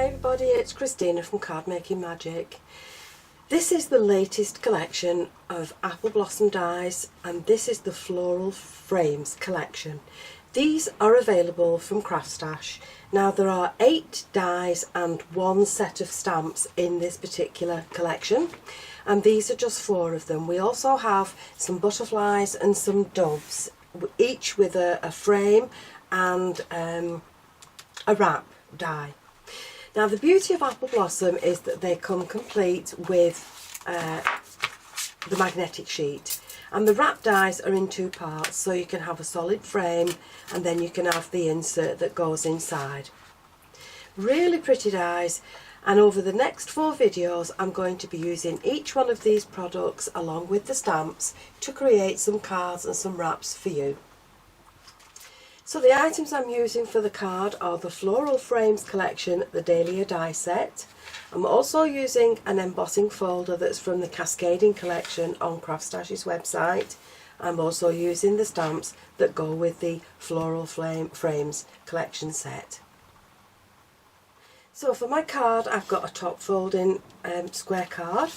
everybody, it's Christina from Card Making Magic. This is the latest collection of apple blossom dies, and this is the Floral Frames collection. These are available from Craft Stash. Now there are 8 dies and 1 set of stamps in this particular collection, and these are just 4 of them. We also have some butterflies and some doves, each with a frame and a wrap die. Now the beauty of apple blossom is that they come complete with the magnetic sheet, and the wrap dies are in 2 parts, so you can have a solid frame and then you can have the insert that goes inside. Really pretty dies, and over the next 4 videos I'm going to be using each one of these products along with the stamps to create some cards and some wraps for you. So the items I'm using for the card are the Floral Frames collection, the Dahlia die set. I'm also using an embossing folder that's from the Cascading collection on Craft Stash's website. I'm also using the stamps that go with the Floral Frames collection set. So for my card, I've got a top folding square card.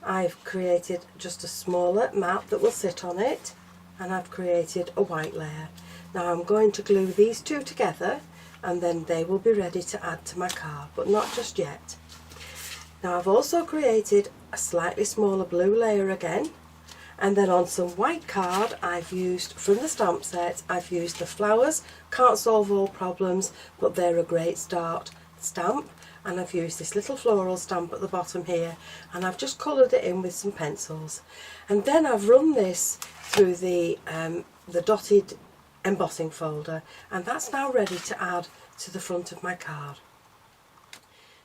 I've created just a smaller map that will sit on it, and I've created a white layer. Now I'm going to glue these 2 together and then they will be ready to add to my card, but not just yet. Now I've also created a slightly smaller blue layer again, and then on some white card I've used, from the stamp set, I've used the flowers. Can't solve all problems, but they're a great start stamp, and I've used this little floral stamp at the bottom here, and I've just coloured it in with some pencils. And then I've run this through the dotted embossing folder, and that's now ready to add to the front of my card.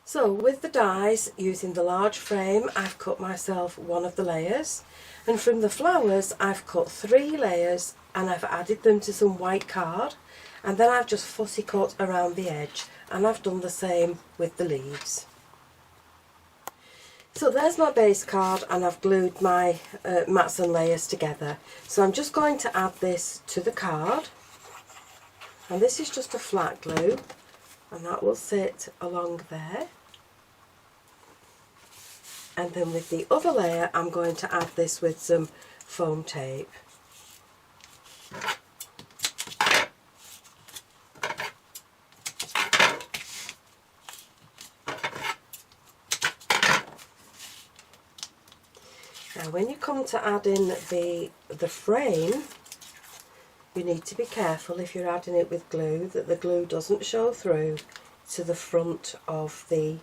So with the dies, using the large frame, I've cut myself one of the layers, and from the flowers I've cut 3 layers and I've added them to some white card, and then I've just fussy cut around the edge, and I've done the same with the leaves. So there's my base card, and I've glued my mats and layers together. So I'm just going to add this to the card, and this is just a flat glue, and that will sit along there. And then with the other layer I'm going to add this with some foam tape. Now when you come to add in the frame, you need to be careful, if you're adding it with glue, that the glue doesn't show through to the front of the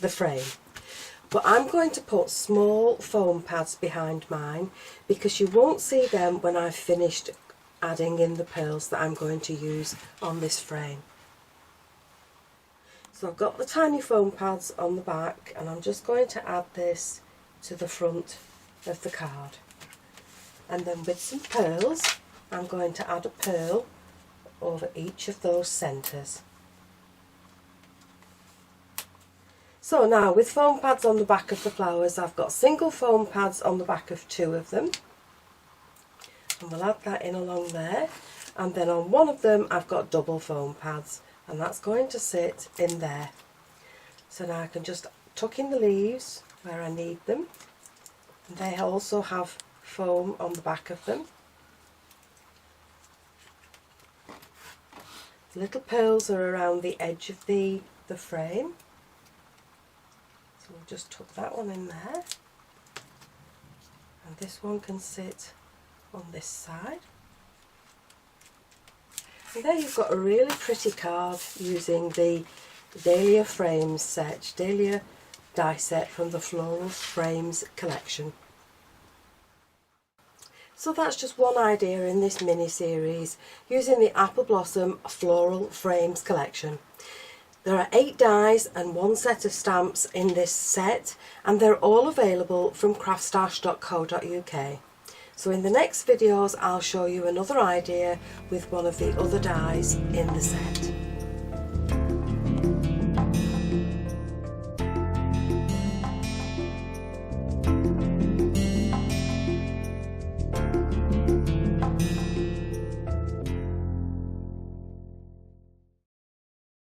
frame. But I'm going to put small foam pads behind mine, because you won't see them when I've finished adding in the pearls that I'm going to use on this frame. So I've got the tiny foam pads on the back, and I'm just going to add this to the front of the card, and then with some pearls I'm going to add a pearl over each of those centres. So now with foam pads on the back of the flowers, I've got single foam pads on the back of 2 of them, and we'll add that in along there, and then on one of them I've got double foam pads, and that's going to sit in there. So now I can just tuck in the leaves where I need them, and they also have foam on the back of them. The little pearls are around the edge of the frame, so we'll just tuck that one in there, and this one can sit on this side. And there you've got a really pretty card using the Dahlia Frames set, Dahlia die set from the Floral Frames collection. So that's just one idea in this mini series using the Apple Blossom Floral Frames collection. There are 8 dies and 1 set of stamps in this set, and they're all available from craftstash.co.uk. So in the next videos I'll show you another idea with one of the other dies in the set.